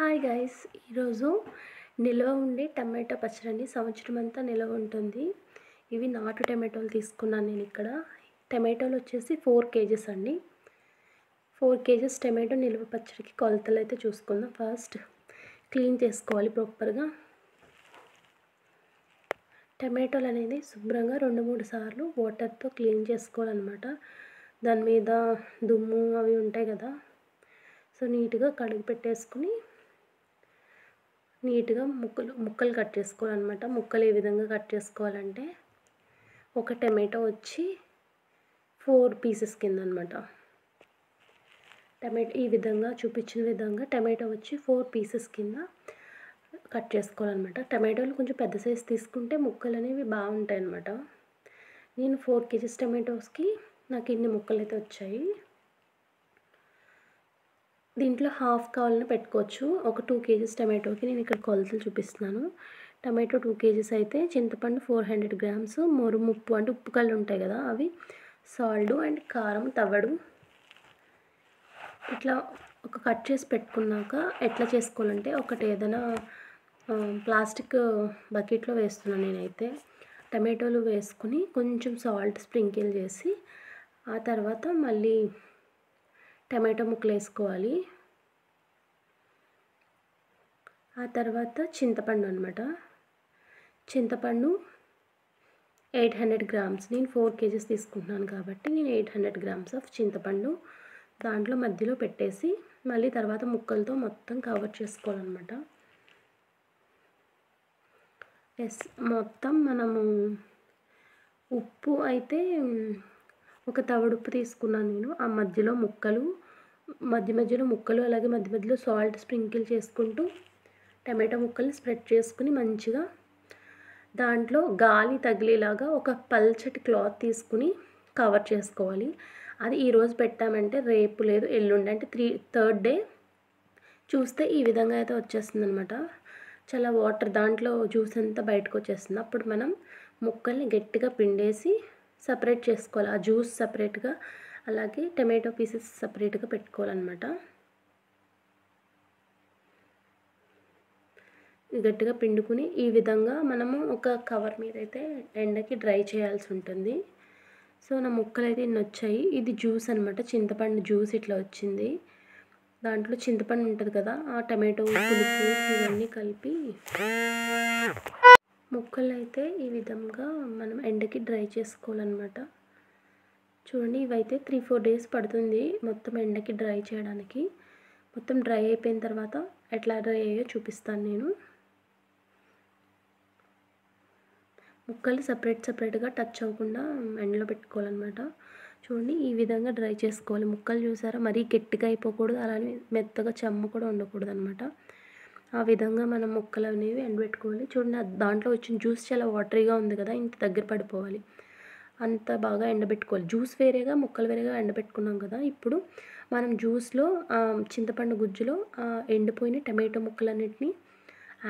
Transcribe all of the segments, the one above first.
Hi guys, ఈరోజు నిల్వ ఉండే టమాటో పచ్చడి సంవత్సరం అంతా నిల్వ ఉంటుంది. ఇవి నాటు టమాటోలు తీసుకున్నాను నేను ఇక్కడ. టమాటోలు వచ్చేసి 4 కేజెస్ అండి. 4 కేజెస్ టమాటో నిల్వ పచ్చడికి కొలతలు అయితే చూసుకుందాం. ఫస్ట్ క్లీన్ చేసుకోవాలి ప్రాపర్గా. టమాటోలు అనేది శుభ్రంగా 2-3 సార్లు వాటర్తో క్లీన్ చేసుకోవాలన్నమాట. దాని మీద దుమ్ము అవి ఉంటాయి కదా, సో నీట్గా కడిగి పెట్టేసుకుని నీట్గా ముక్కలు కట్ చేసుకోవాలన్నమాట. ముక్కలు ఏ విధంగా కట్ చేసుకోవాలంటే, ఒక టమాటో వచ్చి 4 పీసెస్ కింద అనమాట. టమాటో ఈ విధంగా చూపించిన విధంగా టమాటో వచ్చి 4 పీసెస్ కింద కట్ చేసుకోవాలన్నమాట. టమాటోలు కొంచెం పెద్ద సైజు తీసుకుంటే ముక్కలు అనేవి బాగుంటాయి అన్నమాట. నేను 4 కేజెస్ టమాటోస్కి నాకు ఇన్ని ముక్కలు అయితే వచ్చాయి. దీంట్లో హాఫ్ కావాలని పెట్టుకోవచ్చు. ఒక 2 కేజెస్ టమాటోకి నేను ఇక్కడ కొలతలు చూపిస్తున్నాను. టమాటో 2 కేజెస్ అయితే చింతపండు 400 గ్రామ్స్, ముప్పు అంటే ఉప్పు కళ్ళు ఉంటాయి కదా అవి, సాల్ట్ అండ్ కారం తవ్వడు. ఇట్లా ఒక కట్ చేసి పెట్టుకున్నాక ఎట్లా చేసుకోవాలంటే, ఒకటి ఏదైనా ప్లాస్టిక్ బకెట్లో వేస్తున్నాను నేనైతే. టమాటోలు వేసుకుని కొంచెం సాల్ట్ స్ప్రింకిల్ చేసి ఆ తర్వాత మళ్ళీ టమాటో ముక్కలు వేసుకోవాలి. ఆ తర్వాత చింతపండు అనమాట. చింతపండు 800 గ్రామ్స్. నేను 4 కేజెస్ తీసుకుంటున్నాను కాబట్టి నేను 800 గ్రామ్స్ ఆఫ్ చింతపండు దాంట్లో మధ్యలో పెట్టేసి మళ్ళీ తర్వాత ముక్కలతో మొత్తం కవర్ చేసుకోవాలన్నమాట. మొత్తం మనము ఉప్పు అయితే ఒక తవుడు ఉప్పు తీసుకున్నాను నేను. ఆ మధ్యలో ముక్కలు, మధ్యలో ముక్కలు, అలాగే మధ్యలో సాల్ట్ స్ప్రింకిల్ చేసుకుంటూ టమాటో ముక్కల్ని స్ప్రెడ్ చేసుకుని మంచిగా దాంట్లో గాలి తగిలేలాగా ఒక పల్చటి క్లాత్ తీసుకుని కవర్ చేసుకోవాలి. అది ఈరోజు పెట్టామంటే రేపు లేదు ఎల్లుండి అంటే 3rd డే చూస్తే ఈ విధంగా అయితే వచ్చేస్తుంది అనమాట. చాలా వాటర్ దాంట్లో జ్యూస్ అంతా బయటకు వచ్చేస్తుంది. అప్పుడు మనం ముక్కల్ని గట్టిగా పిండేసి సపరేట్ చేసుకోవాలి. ఆ జ్యూస్ సపరేట్గా, అలాగే టమాటో పీసెస్ సపరేట్గా పెట్టుకోవాలన్నమాట. గట్టిగా పిండుకుని ఈ విధంగా మనము ఒక కవర్ మీద అయితే ఎండకి డ్రై చేయాల్సి ఉంటుంది. సో నా ముక్కలు అయితే ఇన్ని వచ్చాయి. ఇది జ్యూస్ అనమాట, చింతపండు జ్యూస్ ఇట్లా వచ్చింది. దాంట్లో చింతపండు ఉంటుంది కదా, ఆ టమాటో పులుపు ఇవన్నీ కలిపి ముక్కలు అయితే ఈ విధంగా మనం ఎండకి డ్రై చేసుకోవాలన్నమాట. చూడండి, ఇవైతే 3-4 డేస్ పడుతుంది మొత్తం ఎండకి డ్రై చేయడానికి. మొత్తం డ్రై అయిపోయిన తర్వాత ఎట్లా డ్రై అయ్యో చూపిస్తాను నేను. ముక్కలు సపరేట్గా టచ్ అవ్వకుండా ఎండలో పెట్టుకోవాలన్నమాట. చూడండి, ఈ విధంగా డ్రై చేసుకోవాలి. ముక్కలు చూసారా, మరీ గట్టిగా అయిపోకూడదు, అలానే మెత్తగా చెమ్మ కూడా ఉండకూడదు అనమాట. ఆ విధంగా మనం ముక్కలు అనేవి ఎండబెట్టుకోవాలి. చూడండి, దాంట్లో వచ్చిన జ్యూస్ చాలా వాటరీగా ఉంది కదా, ఇంత దగ్గర పడిపోవాలి, అంత బాగా ఎండబెట్టుకోవాలి. జ్యూస్ వేరేగా ముక్కలు వేరేగా ఎండబెట్టుకున్నాం కదా. ఇప్పుడు మనం జ్యూస్లో చింతపండు గుజ్జులో ఎండిపోయిన టమాటో ముక్కలన్నిటిని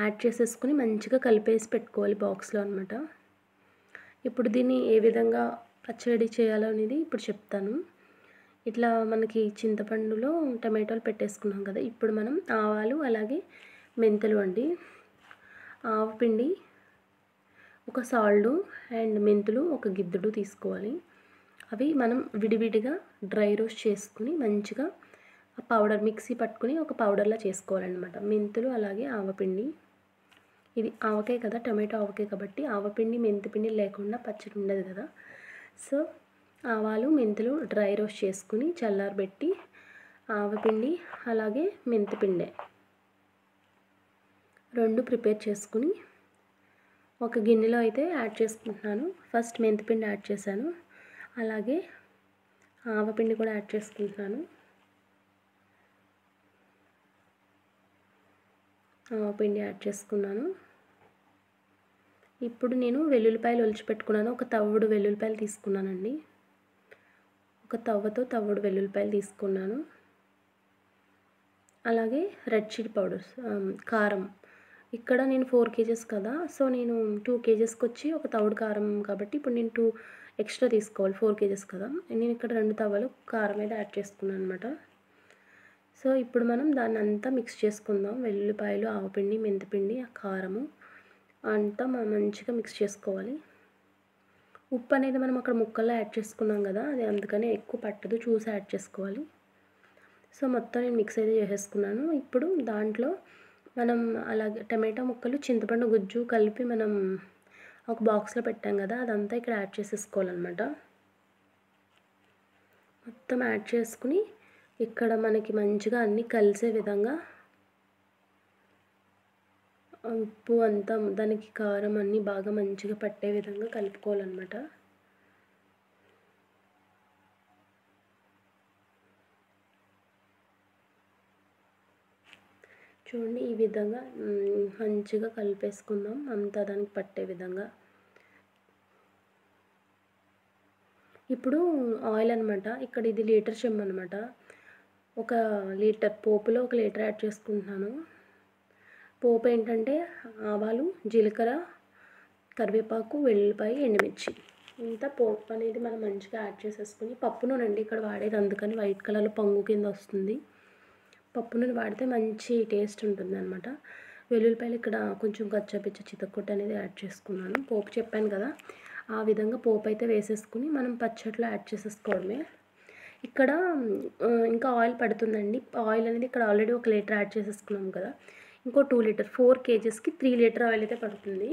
యాడ్ చేసేసుకుని మంచిగా కలిపేసి పెట్టుకోవాలి బాక్స్లో అనమాట. ఇప్పుడు దీన్ని ఏ విధంగా పచ్చడి చేయాలో అనేది ఇప్పుడు చెప్తాను. ఇట్లా మనకి చింతపండులో టమాటోలు పెట్టేసుకున్నాం కదా. ఇప్పుడు మనం ఆవాలు అలాగే మెంతులు అండి, ఆవపిండి, ఒక సాల్ట్ అండ్ మెంతులు ఒక గిద్దెడు తీసుకోవాలి. అవి మనం విడివిడిగా డ్రై రోస్ట్ చేసుకుని మంచిగా పౌడర్ మిక్సీ పట్టుకుని ఒక పౌడర్లా చేసుకోవాలన్నమాట. మెంతులు అలాగే ఆవపిండి, ఇది ఆవకాయ కదా, టమాటో ఆవకాయ కాబట్టి ఆవపిండి మెంతిపిండి లేకుండా పచ్చడి ఉండదు కదా. సో ఆవాలు మెంతులు డ్రై రోస్ట్ చేసుకుని చల్లారబెట్టి ఆవపిండి అలాగే మెంతిపిండి 2 ప్రిపేర్ చేసుకుని ఒక గిన్నెలో అయితే యాడ్ చేసుకుంటున్నాను. ఫస్ట్ మెంతిపిండి యాడ్ చేశాను, అలాగే ఆవపిండి కూడా యాడ్ చేసుకుంటున్నాను. ఆవపిండి యాడ్ చేసుకున్నాను. ఇప్పుడు నేను వెల్లుల్లిపాయలు ఒలిచిపెట్టుకున్నాను. ఒక తవ్వుడు వెల్లుల్లిపాయలు తీసుకున్నానండి. ఒక తవ్వుడు వెల్లుల్లిపాయలు తీసుకున్నాను. అలాగే రెడ్ చిల్లీ పౌడర్స్, కారం. ఇక్కడ నేను 4 కేజెస్ కదా, సో నేను 2 కేజెస్కి వచ్చి ఒక తవుడు కారం కాబట్టి ఇప్పుడు నేను 2 ఎక్స్ట్రా తీసుకోవాలి. 4 కేజెస్ కదా, నేను ఇక్కడ 2 తవ్వలు కారం అయితే యాడ్ చేసుకున్నాను అనమాట. సో ఇప్పుడు మనం దాన్ని అంతా మిక్స్ చేసుకుందాం. వెల్లుల్లిపాయలు, ఆవపిండి, మెంతిపిండి, కారము అంతా మంచిగా మిక్స్ చేసుకోవాలి. ఉప్పు అనేది మనం అక్కడ ముక్కల్లో యాడ్ చేసుకున్నాం కదా, అది అందుకనే ఎక్కువ పట్టదు, చూసి యాడ్ చేసుకోవాలి. సో మొత్తం నేను మిక్స్ అయితే చేసేసుకున్నాను. ఇప్పుడు దాంట్లో మనం అలాగే టమాటా ముక్కలు, చింతపండు గుజ్జు కలిపి మనం ఒక బాక్స్లో పెట్టాం కదా, అదంతా ఇక్కడ యాడ్ చేసేసుకోవాలన్నమాట. మొత్తం యాడ్ చేసుకుని ఇక్కడ మనకి మంచిగా అన్నీ కలిసే విధంగా ఉప్పు అంతా దానికి కారం అన్నీ బాగా మంచిగా పట్టే విధంగా కలుపుకోవాలన్నమాట. చూడండి ఈ విధంగా మంచిగా కలిపేసుకుందాం అంతా దానికి పట్టే విధంగా. ఇప్పుడు ఆయిల్ అనమాట, ఇక్కడ ఇది లీటర్ చెంబు అనమాట. 1 లీటర్ పోపులో 1 లీటర్ యాడ్ చేసుకుంటున్నాను. పోపు ఏంటంటే ఆవాలు, జీలకర్ర, కరివేపాకు, వెల్లుల్లిపాయ, ఎండుమిర్చి. ఇంత పోపు అనేది మనం మంచిగా యాడ్ చేసేసుకుని, పప్పు నూనె అండి ఇక్కడ వాడేది, అందుకని వైట్ కలర్లో పొంగు కింద వస్తుంది. పప్పు నూనె వాడితే మంచి టేస్ట్ ఉంటుంది అనమాట. వెల్లుల్లిపాయలు ఇక్కడ కొంచెం కచ్చాపిచ్చ చితక్కొట్టు అనేది యాడ్ చేసుకున్నాను. పోపు చెప్పాను కదా, ఆ విధంగా పోపు అయితే వేసేసుకుని మనం పచ్చట్లో యాడ్ చేసేసుకోవడమే. ఇక్కడ ఇంకా ఆయిల్ పడుతుందండి. ఆయిల్ అనేది ఇక్కడ ఆల్రెడీ 1 లీటర్ యాడ్ చేసేసుకున్నాం కదా, ఇంకో 2 లీటర్ 4 కేజెస్కి 3 లీటర్ ఆయిల్ అయితే పడుతుంది.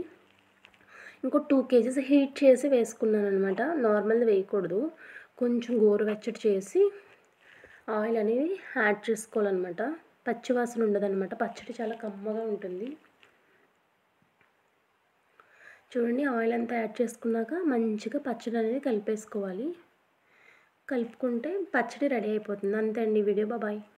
ఇంకో 2 కేజెస్ హీట్ చేసి వేసుకున్నాను అనమాట. నార్మల్ది వేయకూడదు, కొంచెం గోరువెచ్చటి చేసి ఆయిల్ అనేది యాడ్ చేసుకోవాలన్నమాట. పచ్చి వాసన ఉండదన్నమాట, పచ్చడి చాలా కమ్మగా ఉంటుంది. చూడండి ఆయిల్ అంతా యాడ్ చేసుకున్నాక మంచిగా పచ్చడి అనేది కలిపేసుకోవాలి. కలుపుకుంటే పచ్చడి రెడీ అయిపోతుంది. అంతే అండి వీడియో. బాయ్.